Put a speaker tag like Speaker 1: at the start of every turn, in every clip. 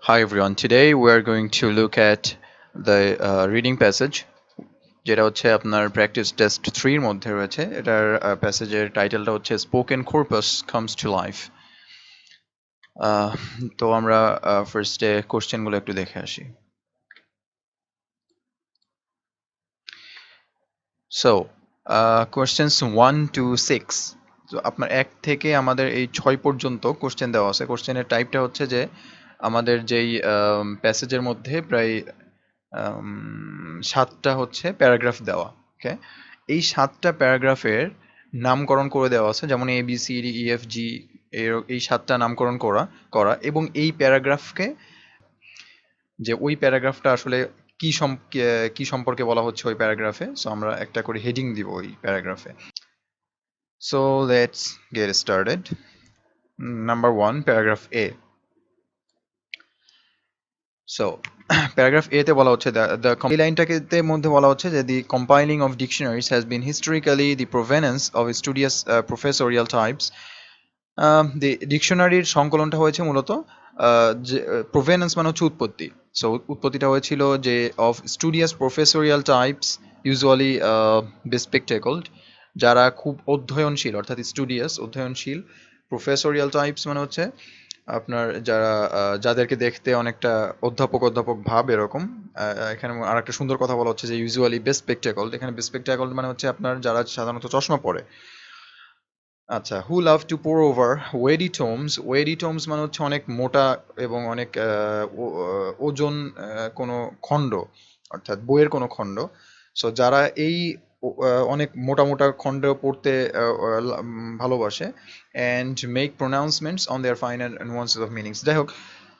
Speaker 1: Hi everyone. Today we are going to look at the reading passage যেটা হচ্ছে আপনার practice test 3 এর মধ্যে রয়েছে। এটার প্যাসেজের টাইটেলটা হচ্ছে spoken corpus comes to life. তো আমরা ফার্স্টে কোশ্চেনগুলো একটু দেখে আসি। সো কোশ্চেন্স 1 to 6, তো আপনার 1 থেকে আমাদের এই 6 পর্যন্ত কোশ্চেন দেওয়া আছে। কোশ্চেনের টাইপটা হচ্ছে যে আমাদের যেই প্যাসেজের মধ্যে প্রায় 7টা হচ্ছে প্যারাগ্রাফ দেওয়া। ওকে, এই 7টা প্যারাগ্রাফের নামকরণ করে দেওয়া আছে, যেমন A B C D E F G, এই 7টা নামকরণ করা করা এবং এই প্যারাগ্রাফকে, যে ওই প্যারাগ্রাফটা আসলে কি সম্পর্কে বলা হচ্ছে ওই প্যারাগ্রাফে, সো আমরা একটা করে হেডিং দিব ওই প্যারাগ্রাফে। So let's get started. Number 1, paragraph A. So paragraph A তে বলা হচ্ছে এই লাইনটাকে মধ্যে বলা হচ্ছে যে the compiling of dictionaries has been historically the provenance of studious professorial types. The ডিকশনারির সংকলনটা হয়েছে মূলত যে প্রোভেনেন্স মানে হচ্ছে উৎপত্তি। সো উৎপত্তিটা হয়েছিল যে of studious professorial types, usually বেস্পেকটেকলড, যারা খুব অধ্যয়নশীল, অর্থাৎ স্টুডিয়াস অধ্যয়নশীল। প্রফেসরিয়াল টাইপস মানে হচ্ছে আপনার যারা যাদেরকে দেখতে অনেকটা অধ্যাপক অধ্যাপক ভাব এরকম। এখানে আর একটা সুন্দর কথা বলা হচ্ছে যে ইউজুয়ালি বেস্পেকটেকলড। এখানে বেস্পেকটেকলড মানে হচ্ছে আপনার যারা সাধারণত চশমা পরে। আচ্ছা, হু লাভ টু পোর ওভার ওয়েডি টোমস। ওয়েডি টোমস মানে হচ্ছে অনেক মোটা এবং অনেক ওজন কোনো খণ্ড, অর্থাৎ বইয়ের কোনো খণ্ড। সো যারা এই অনেক মোটা মোটা খণ্ড পড়তে ভালোবাসে, and make pronouncements on their final nuances of meanings. যাই হোক,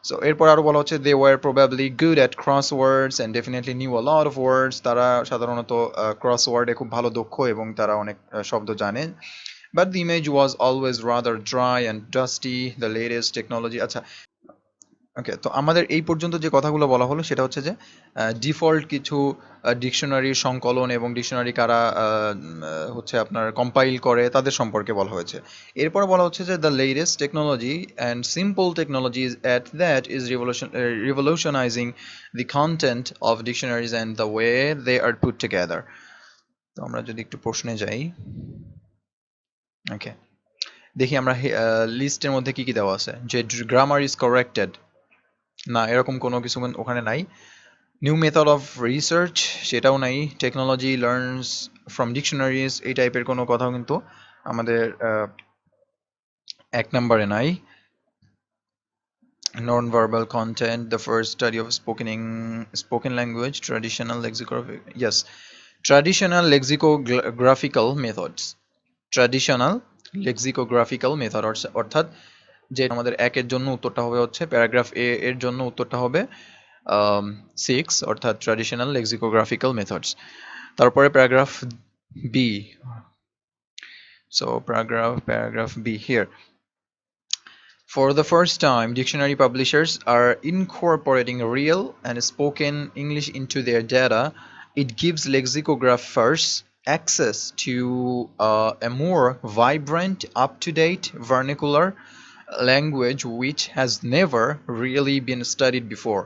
Speaker 1: সো এরপর আরো বলা হচ্ছে they were probably good at crosswords and definitely knew a lot of words. তারা সাধারণত ক্রস ওয়ার্ডে খুব ভালো দক্ষ এবং তারা অনেক শব্দ জানে। But the image was always rather dry and dusty, the latest technology. আচ্ছা, ওকে, তো আমাদের এই পর্যন্ত যে কথাগুলো বলা হলো সেটা হচ্ছে যে ডিফল্ট কিছু ডিকশনারির সংকলন এবং ডিকশনারি কারা হচ্ছে আপনার কম্পাইল করে তাদের সম্পর্কে বলা হয়েছে। এরপর বলা হচ্ছে যে the latest technology and simple technologies at that is revolutionising the content of dictionaries and the way they are put together. তো আমরা যদি একটু প্রশ্নে যাই, ওকে, দেখি আমরা লিস্টের মধ্যে কি কি দেওয়া আছে। যে গ্রামার ইজ কারেক্টেড, না এরকম কোনো কিছু ওখানে নাই। নিউ মেথড অফ রিসার্চ, সেটাও নাই। টেকনোলজি লার্নস ফ্রম ডিকশনারিজ, এই টাইপের কোনো কথাও কিন্তু আমাদের 1 নম্বরে নাই। Non verbal content, the first study of spoken language, traditional lexicographic, yes, traditional lexicographical methods. Traditional lexicographical method, অর্থাৎ যে আমাদের 1 এর জন্য উত্তরটা হবে হচ্ছে, প্যারাগ্রাফ এ এর জন্য উত্তরটা হবে 6, অর্থাৎ ট্র্যাডিশনাল লেক্সিকোগ্রাফিক্যাল মেথডস। তারপরে paragraph B. So paragraph B here, for the first time dictionary publishers are incorporating real and spoken English into their data. It gives lexicographers access to a more vibrant, up-to-date vernacular language which has never really been studied before.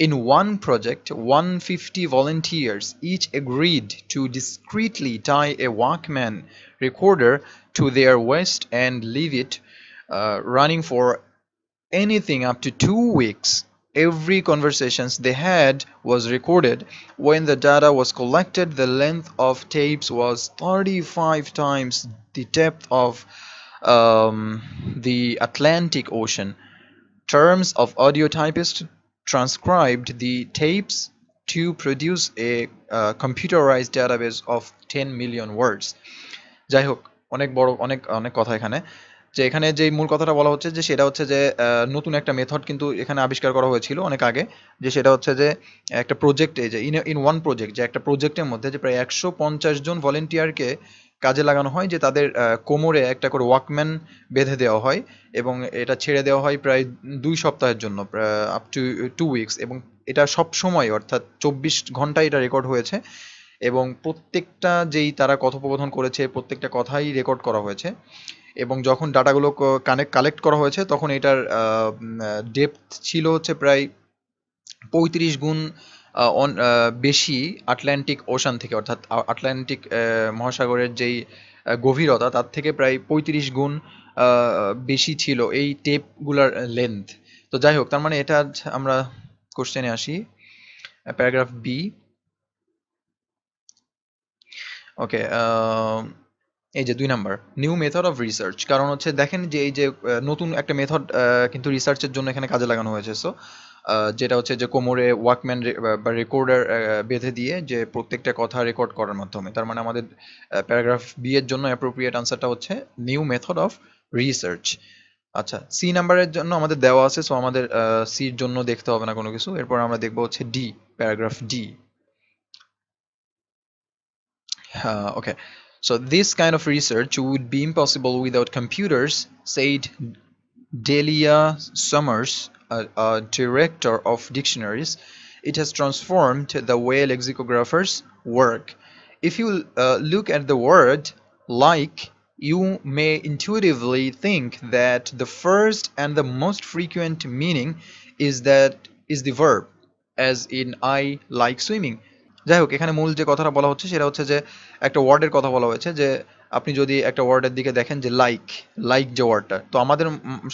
Speaker 1: In one project, 150 volunteers each agreed to discreetly tie a Walkman recorder to their waist and leave it running for anything up to 2 weeks. Every conversations they had was recorded. When the data was collected, the length of tapes was 35 times the depth of the Atlantic Ocean. Terms of audio typists transcribed the tapes to produce a computerized database of 10 million words. যাই হোক, অনেক বড় অনেক অনেক কথা এখানে। যে এখানে যে মূল কথাটা বলা হচ্ছে যে সেটা হচ্ছে যে নতুন একটা মেথড কিন্তু এখানে আবিষ্কার করা হয়েছিল অনেক আগে। যে সেটা হচ্ছে যে একটা প্রজেক্টে, যে ইন ওয়ান প্রজেক্ট, যে একটা প্রজেক্টের মধ্যে যে প্রায় 150 জন ভলেন্টিয়ারকে কাজে লাগানো হয়, যে তাদের কোমরে একটা করে ওয়াকম্যান বেঁধে দেওয়া হয় এবং এটা ছেড়ে দেওয়া হয় প্রায় 2 সপ্তাহের জন্য, আপ টু 2 উইকস, এবং এটা সব সময় অর্থাৎ 24 ঘন্টায় এটা রেকর্ড হয়েছে এবং প্রত্যেকটা যেই তারা কথোপকথন করেছে প্রত্যেকটা কথাই রেকর্ড করা হয়েছে। এবং যখন ডাটাগুলো কালেক্ট করা হয়েছে তখন এটার ডেপথ ছিল হচ্ছে প্রায় 35 গুণ বেশি আটলান্টিক ওশান থেকে, অর্থাৎ আটলান্টিক মহাসাগরের যেই গভীরতা তার থেকে প্রায় 35 গুণ বেশি ছিল এই টেপগুলার লেন্থ। তো যাই হোক, তার মানে এটা আমরা কোশ্চেনে আসি, প্যারাগ্রাফ বি। ওকে, এই যে 2 number, new method of research. কারণ হচ্ছে দেখেন যে এই যে নতুন একটা মেথড কিন্তু রিসার্চের জন্য এখানে কাজে লাগানো হয়েছে। সো যেটা হচ্ছে যে কোমরে ওয়াকম্যান বা রেকর্ডার বেঁধে দিয়ে যে প্রত্যেকটা কথা রেকর্ড করার মাধ্যমে। তার মানে আমাদের প্যারাগ্রাফ বি এর জন্য অ্যাপ্রোপ্রিয়েট আনসারটা হচ্ছে নিউ মেথড অফ রিসার্চ। আচ্ছা, সি নাম্বারের জন্য আমাদের দেওয়া আছে, সো আমাদের সির জন্য দেখতে হবে না কোনো কিছু। এরপর আমরা দেখবো হচ্ছে D, paragraph D. Okay, so this kind of research would be impossible without computers, said Delia Summers, a director of dictionaries. It has transformed the way lexicographers work. If you look at the word like, you may intuitively think that the first and the most frequent meaning is the verb, as in I like swimming. যাই হোক, এখানে মূল যে কথাটা বলা হচ্ছে সেটা হচ্ছে যে একটা ওয়ার্ডের কথা বলা হয়েছে, যে আপনি যদি একটা ওয়ার্ডের দিকে দেখেন যে লাইক, লাইক যে ওয়ার্ডটা, তো আমাদের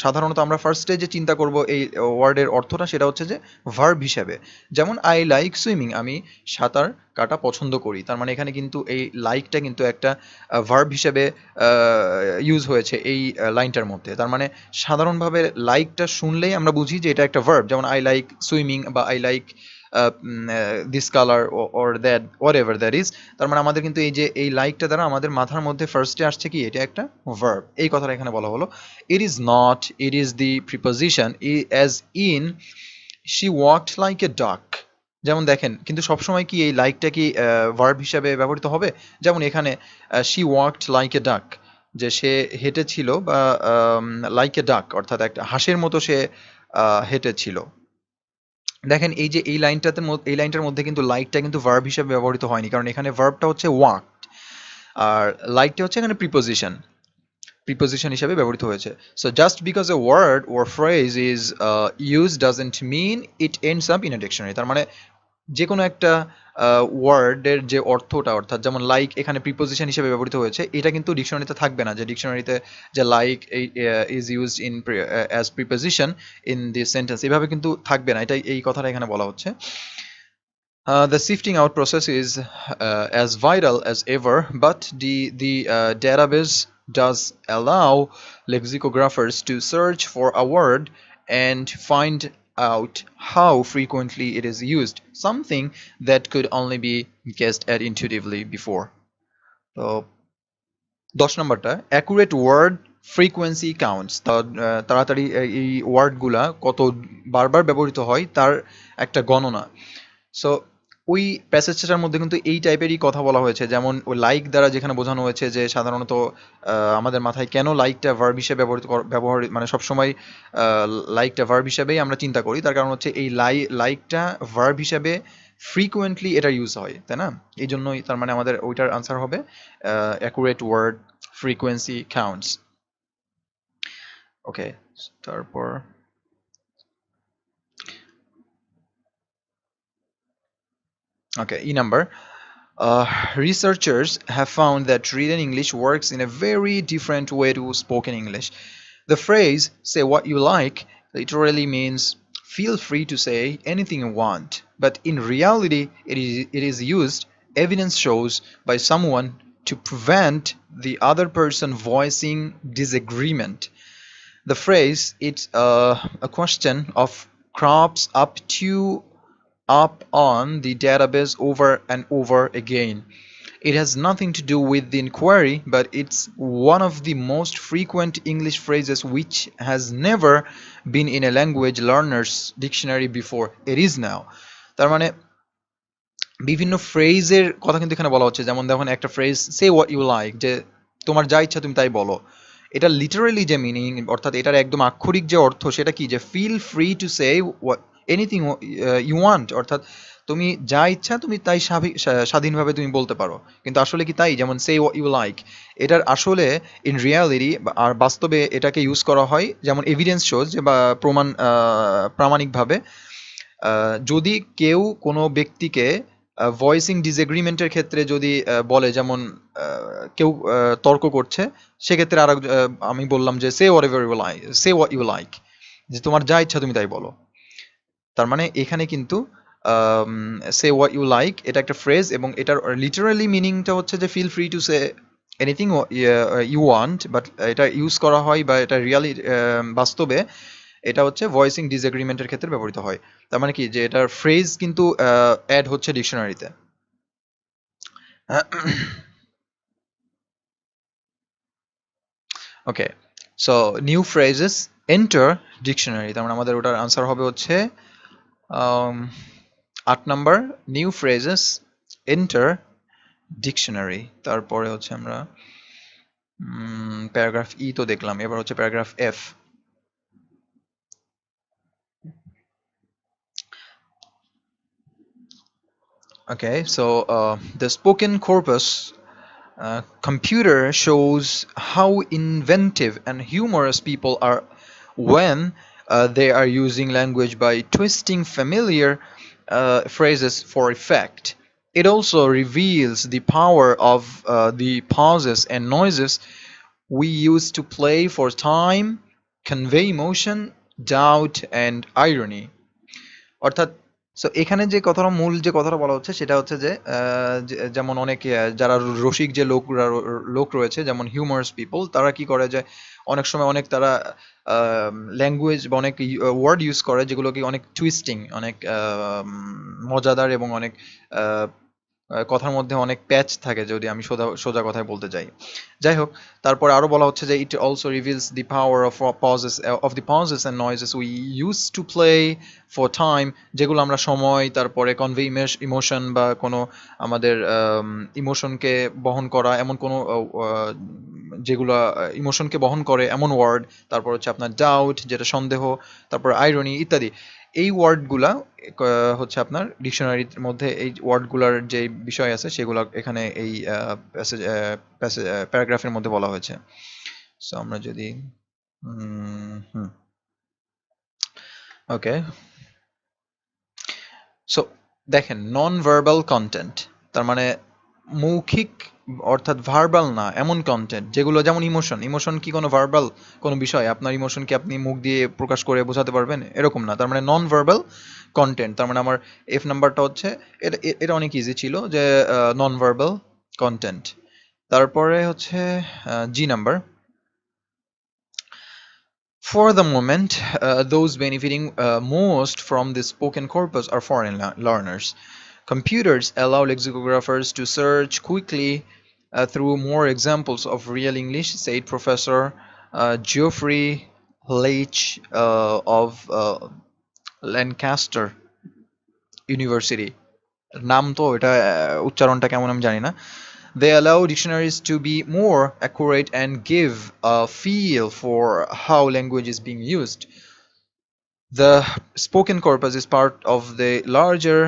Speaker 1: সাধারণত আমরা ফার্স্টে যে চিন্তা করব এই ওয়ার্ডের অর্থটা সেটা হচ্ছে যে ভার্ব হিসেবে। যেমন আই লাইক সুইমিং, আমি সাঁতার কাটা পছন্দ করি। তার মানে এখানে কিন্তু এই লাইকটা কিন্তু একটা ভার্ব হিসেবে ইউজ হয়েছে এই লাইনটার মধ্যে। তার মানে সাধারণভাবে লাইকটা শুনলেই আমরা বুঝি যে এটা একটা ভার্ব, যেমন আই লাইক সুইমিং বা I like this colour or that whatever that is। তার মানে আমাদের কিন্তু এই যে এই লাইকটা দ্বারা আমাদের মাথার মধ্যে ফার্স্টে আসছে কি, এটা একটা ভার্ব। এই কথাটা এখানে বলা হলো। It is not, it is the preposition, as in she walked like a ডাক। যেমন দেখেন, কিন্তু সবসময় কি এই লাইকটা কি ভার্ব হিসাবে ব্যবহৃত হবে? যেমন এখানে শি ওয়াকড লাইক এ ডাক, যে সে হেঁটেছিল, বা লাইক এ ডাক অর্থাৎ একটা হাঁসের মতো সে হেঁটেছিল। দেখেন এই যে এই লাইনটার মধ্যে কিন্তু লাইকটা কিন্তু ভার্ব হিসেবে ব্যবহৃত হয়নি, কারণ এখানে ভার্বটা হচ্ছে ওয়াক, আর লাইকটা হচ্ছে এখানে প্রিপোজিশন হিসেবে ব্যবহৃত হয়েছে। So just because a word or phrase is use doesn't mean it ends up in a dictionary. তার মানে যে কোনো একটা ওয়ার্ডের যে অর্থটা, অর্থাৎ যেমন লাইক এখানে প্রিপোজিশন হিসেবে ব্যবহৃত হয়েছে, এটা কিন্তু ডিকশনারিতে থাকবে না, যে ডিকশনারিতে যে like is used in as preposition in this sentence, এভাবে কিন্তু থাকবে না। এই কথাটা এখানে বলা হচ্ছে। The sifting out process is as vital as ever, but the database does allow lexicographers to search for a word and find out how frequently it is used, something that could only be guessed at intuitively before. So 10 নম্বরটা, accurate word frequency counts। তাড়াতাড়ি এই ওয়ার্ডগুলা কত বারবার ব্যবহৃত হয় তার একটা গণনা। সো ওই প্যাসেজটার মধ্যে কিন্তু এই টাইপেরই কথা বলা হয়েছে, যেমন ওই লাইক দ্বারা যেখানে বোঝানো হয়েছে যে সাধারণত আমাদের মাথায় কেন লাইকটা ভার্ব হিসেবে ব্যবহার মানে সবসময় লাইকটা ভার্ব হিসেবেই আমরা চিন্তা করি, তার কারণ হচ্ছে এই লাইকটা ভার্ব হিসেবে ফ্রিকুয়েন্টলি এটা ইউজ হয়, তাই না? এই জন্যই তার মানে আমাদের ওইটার আনসার হবে অ্যাকুরেট ওয়ার্ড ফ্রিকোয়েন্সি কাউন্টস। ওকে, তারপর okay, E number. Researchers have found that written English works in a very different way to spoken English. The phrase "say what you like" literally means feel free to say anything you want, but in reality it is used, evidence shows, by someone to prevent the other person voicing disagreement. The phrase "it's a question of" crops up on the database over and over again. It has nothing to do with the inquiry, but it's one of the most frequent English phrases which has never been in a language learner's dictionary before. It is now. তার মানে বিভিন্ন ফ্রেজের কথা কিন্তু এখানে বলা হচ্ছে। যেমন দেখুন একটা phrase say what you like, যে তোমার যা ইচ্ছা তুমি তাই বলো। এটা লিটারালি যে মিনিং, অর্থাৎ এটার একদম আক্ষরিক যে অর্থ সেটা কি, যে feel free to say anything you want, অর্থাৎ তুমি যা ইচ্ছা তুমি তাই স্বাধীনভাবে তুমি বলতে পারো, কিন্তু আসলে কি তাই? যেমন সে হোয়াট ইউ লাইক, এটার আসলে ইন রিয়ালিটি আর বাস্তবে এটাকে ইউজ করা হয় যেমন এভিডেন্স শোজ, যে বা প্রামাণিকভাবে যদি কেউ কোনো ব্যক্তিকে ভয়েসিং ডিসএগ্রিমেন্টের ক্ষেত্রে যদি বলে, যেমন কেউ তর্ক করছে, সেক্ষেত্রে আমি বললাম যে say whatever you like, say what you like, যে তোমার যা ইচ্ছা তুমি তাই বলো। তার মানে এখানে কিন্তু সে হোয়াট ইউ লাইক এটা একটা ফ্রেজ, এবং এটার লিটারালি মিনিংটা হচ্ছে যে feel free to say anything you want, but এটা ইউজ করা হয় বা এটা রিয়ালি বাস্তবে এটা হচ্ছে ভয়েসিং ডিসএগ্রিমেন্টের ক্ষেত্রে ব্যবহৃত হয়। তার মানে কি, যে এটার ফ্রেজ কিন্তু অ্যাড হচ্ছে ডিকশনারিতে। Okay, so new phrases enter dictionary, তার মানে আমাদের ওটার আনসার হবে হচ্ছে 8 number, new phrases enter dictionary. তারপরে হচ্ছে আমরা প্যারাগ্রাফ ই তো দেখলাম, এবার হচ্ছে paragraph F. Okay, so the spoken corpus computer shows how inventive and humorous people are when they are using language by twisting familiar phrases for effect. It also reveals the power of the pauses and noises we use to play for time, convey emotion, doubt, and irony. অর্থাৎ so এখানে যে কথাটা, মূল যে কথাটা বলা হচ্ছে সেটা হচ্ছে যে যেমন অনেক যারা রসিক যে লোক রয়েছে, যেমন হিউমারাস পিপল, তারা কি করে যে অনেক সময় অনেক তারা ল্যাঙ্গুয়েজ বা অনেক ওয়ার্ড ইউজ করে যেগুলো কি অনেক টুইস্টিং, অনেক মজাদার, এবং অনেক কথার মধ্যে অনেক প্যাচ থাকে, যদি আমি সোজা সোজা কথায় বলতে যাই। যাই হোক, তারপরে আরো বলা হচ্ছে যে it also reveals the power of the pauses and noises we use to play for time, যেগুলো আমরা সময়, তারপরে কনভে ইমোশন বা কোনো আমাদের ইমোশনকে বহন করা এমন কোনো যেগুলো ইমোশনকে বহন করে এমন ওয়ার্ড, তারপর হচ্ছে আপনার ডাউট যেটা সন্দেহ, তারপর আইরনি ইত্যাদি। এই ওয়ার্ডগুলা হচ্ছে আপনার ডিকশনারির মধ্যে এই ওয়ার্ডগুলার যে বিষয় আছে সেগুলো এখানে এই প্যারাগ্রাফের মধ্যে বলা হয়েছে। সো আমরা যদি ওকে, সো দেখেন নন ভার্বাল কন্টেন্ট, তার মানে মৌখিক অর্থাৎ ভার্বাল না এমন কন্টেন্ট যেগুলো, যেমন ইমোশন। ইমোশন কি কোনো ভার্বাল কোনো বিষয়? আপনার ইমোশন কি আপনি মুখ দিয়ে প্রকাশ করে বোঝাতে পারবেন? এরকম না। তার মানে নন ভার্বাল কন্টেন্ট, তার মানে আমার এফ নাম্বারটা হচ্ছে এটা অনেক ইজি ছিল, যে নন ভার্বাল কন্টেন্ট। তারপরে হচ্ছে G number, for the moment, those benefiting most from the spoken corpus are foreign learners. Computers allow lexicographers to search quickly through more examples of real English, said Professor Geoffrey Leach of Lancaster University. নাম তো এটা উচ্চারণটা কেমন আমি জানি না। They allow dictionaries to be more accurate and give a feel for how language is being used. The spoken corpus is part of the larger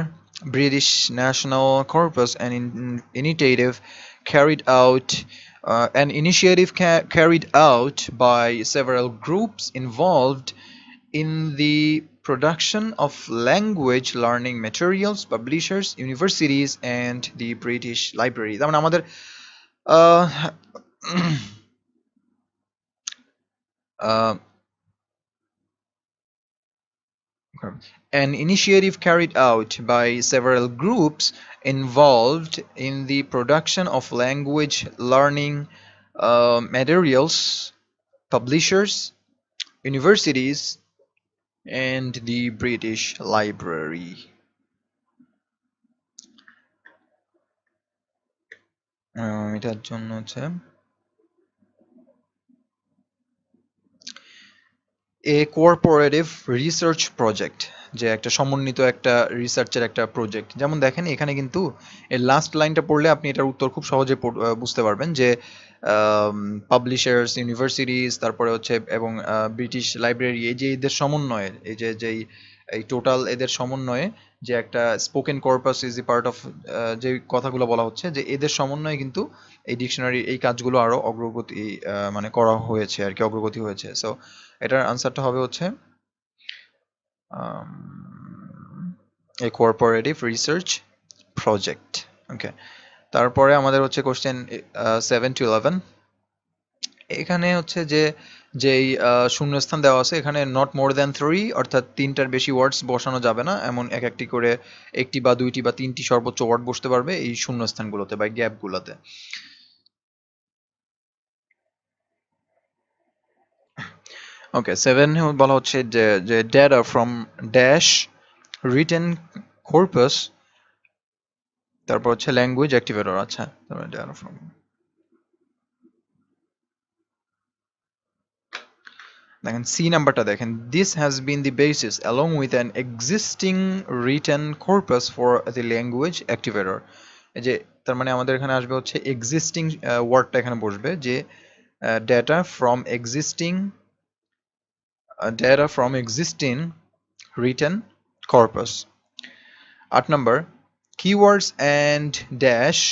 Speaker 1: British national corpus, an initiative carried out by several groups involved in the production of language learning materials, publishers, universities, and the British Library. তার মানে আমাদের uh, uh, an initiative carried out by several groups involved in the production of language learning materials, publishers, universities, and the British Library. এটার জন্য হচ্ছে এ cooperative research project, যে একটা সমন্বিত একটা রিসার্চের একটা প্রজেক্ট। যেমন দেখেন এখানে কিন্তু এর লাস্ট লাইনটা পড়লে আপনি এটার উত্তর খুব সহজে বুঝতে পারবেন, যে পাবলিশার্স, ইউনিভার্সিটিজ, তারপরে হচ্ছে এবং ব্রিটিশ লাইব্রেরি, এই যে এদের সমন্বয়ের এই যে যেই এই টোটাল এদের সমন্বয়ে যে একটা spoken corpus is a part of, যে কথাগুলো বলা হচ্ছে যে এদের সমন্বয়ে কিন্তু এই ডিকশনারি এই কাজগুলো আরো অগ্রগতি মানে করা হয়েছে আর কি, অগ্রগতি হয়েছে। সো এটার আনসারটা হবে হচ্ছে এ কোঅপারেটিভ রিসার্চ প্রজেক্ট। ওকে, তারপরে আমাদের হচ্ছে কোশ্চেন 7 to 11। এখানে হচ্ছে যে যেই শূন্যস্থান দেওয়া আছে এখানে নট মোর দ্যান 3 অর্থাৎ তিনটার বেশি ওয়ার্ডস বসানো যাবে না, এমন এক একটি করে একটি বা দুইটি বা তিনটি সর্বোচ্চ ওয়ার্ড বসতে পারবে এই শূন্যস্থানগুলোতে বা গ্যাপগুলোতে। ওকে, 7 বলা হচ্ছে যে data from dash written corpus, তারপর হচ্ছে ল্যাঙ্গুয়েজ অ্যাক্টিভেটর। আচ্ছা, তারপরে ডেটা ফ্রম, দেখেন সি নাম্বারটা দেখেন, this has been the basis along with an existing written corpus for the language activator. এই যে তার মানে আমাদের এখানে আসবে হচ্ছে এক্সিস্টিং ওয়ার্ডটা এখানে বসবে, যে data from existing written corpus. 8 number, keywords and dash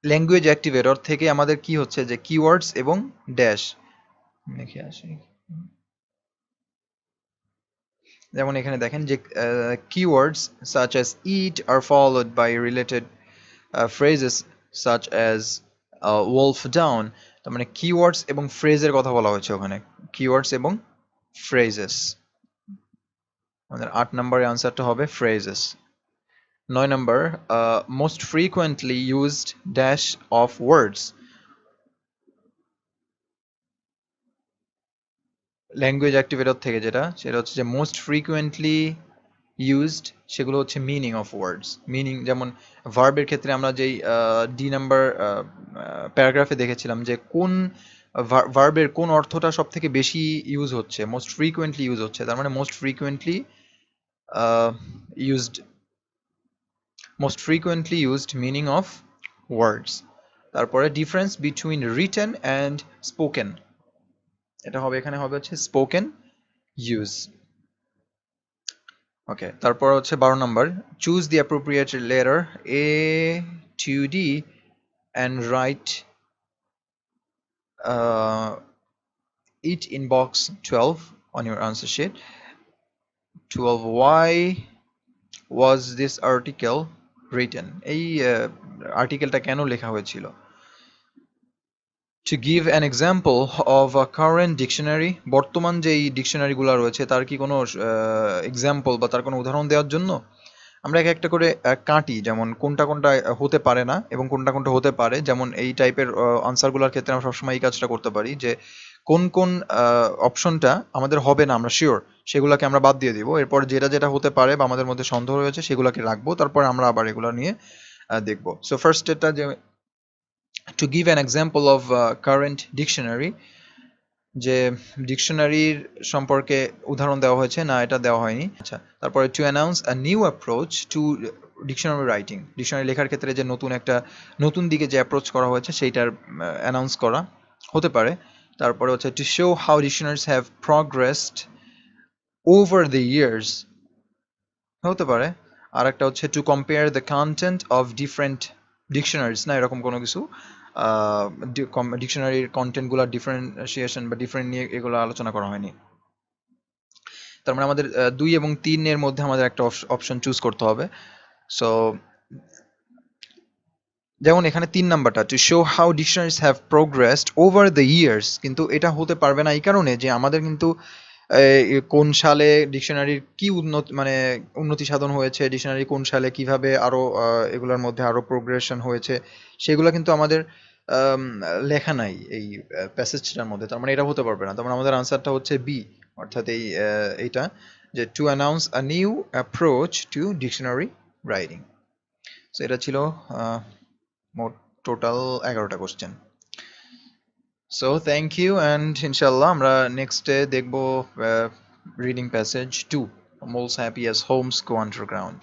Speaker 1: language activator থেকে আমাদের কি হচ্ছে যে কিওয়ার্ডস এবং ড্যাশ লিখে আসি, যেমন এখানে দেখেন যে keywords such as eat are followed by related phrases such as wolf down। তার মানে keywords এবং ফ্রেজের কথা বলা হয়েছে ওখানে, keywords এবং phrases। আমাদের 8 নম্বরের আনসারটা হবে phrases। 9 number, most frequently used dash of words, language activator থেকে সেটা হচ্ছে যে মোস্ট ফ্রিকুয়েন্টলি ইউজড, সেগুলো হচ্ছে মিনিং অফ ওয়ার্ডস। মিনিং যেমন ভার্বের ক্ষেত্রে আমরা যেই ডি নাম্বার প্যারাগ্রাফে দেখেছিলাম যে কোন ভার্বের কোন অর্থটা সব থেকে বেশি ইউজ হচ্ছে, মোস্ট ফ্রিকুয়েন্টলি ইউজ হচ্ছে, তার মানে used most frequently used meaning of words. তারপরে difference between written and spoken, এটা হবে এখানে হবে হচ্ছে স্পোকেন ইউজ। ওকে, তারপর হচ্ছে 12 number, choose the appropriate letter A to D and write it in box 12 on your answer sheet. 12, why was this article written, এই আর্টিকেলটা কেন লেখা হয়েছিল। To give an example of a current dictionary, বর্তমান যেই ডিকশনারিগুলো রয়েছে তার কি কোনো এক্সাম্পল বা তার কোনো উদাহরণ দেওয়ার জন্য আমরা এক একটা করে কাটি, যেমন কোনটা কোনটা হতে পারে না এবং কোনটা কোনটা হতে পারে। যেমন এই টাইপের আনসারগুলোর ক্ষেত্রে আমরা সবসময় এই কাজটা করতে পারি যে কোন কোন অপশনটা আমাদের হবে না আমরা শিওর, সেগুলোকে আমরা বাদ দিয়ে দিব, এরপর যেটা যেটা হতে পারে বা আমাদের মধ্যে সন্দেহ রয়েছে সেগুলোকে রাখবো, তারপর আমরা আবার এগুলো নিয়ে দেখবো। সো ফার্স্ট এটা যে to give an example of current dictionary, যে ডিকশনারির সম্পর্কে উদাহরণ দেওয়া হয়েছে না, এটা দেওয়া হয়নি। আচ্ছা, তারপরে two announce a new approach to dictionary writing, dictionary লেখার ক্ষেত্রে যে নতুন দিকে যে অ্যাপ্রোচ করা হয়েছে সেইটার অ্যানাউন্স করা হতে পারে। তারপরে হচ্ছে to show how dictionaries have progressed over the years হতে পারে। আর একটা হচ্ছে to compare the content of different dictionaries, না এরকম কোনো কিছু, ডিকশনারির কন্টেন্টগুলো ডিফারেন্সিয়েশন বা ডিফারেন্ট নিয়ে এগুলো আলোচনা করা হয়নি। তার মানে আমাদের 2 এবং 3 এর মধ্যে আমাদের একটা অপশন চুজ করতে হবে। সো যেমন এখানে 3 নাম্বারটা to show how dictionaries have progressed over the years, কিন্তু এটা হতে পারবে না এই কারণে যে আমাদের কিন্তু কোন সালে ডিকশনারির কি উন্নতি সাধন হয়েছে, ডিকশনারি কোন সালে কিভাবে আরো এগুলোর মধ্যে আরো প্রোগ্রেশন হয়েছে সেগুলো কিন্তু আমাদের লেখা নাই এই প্যাসেজটার মধ্যে, তার মানে এটা হতে পারবে না। তার মানে আমাদের আনসারটা হচ্ছে বি, অর্থাৎ এইটা যে to announce a new approach to dictionary writing. So এটা ছিল মোট টোটাল 11টা question. So thank you and ইনশাল্লাহ আমরা নেক্সটে দেখবো reading passage 2, Moles happy as homes go underground.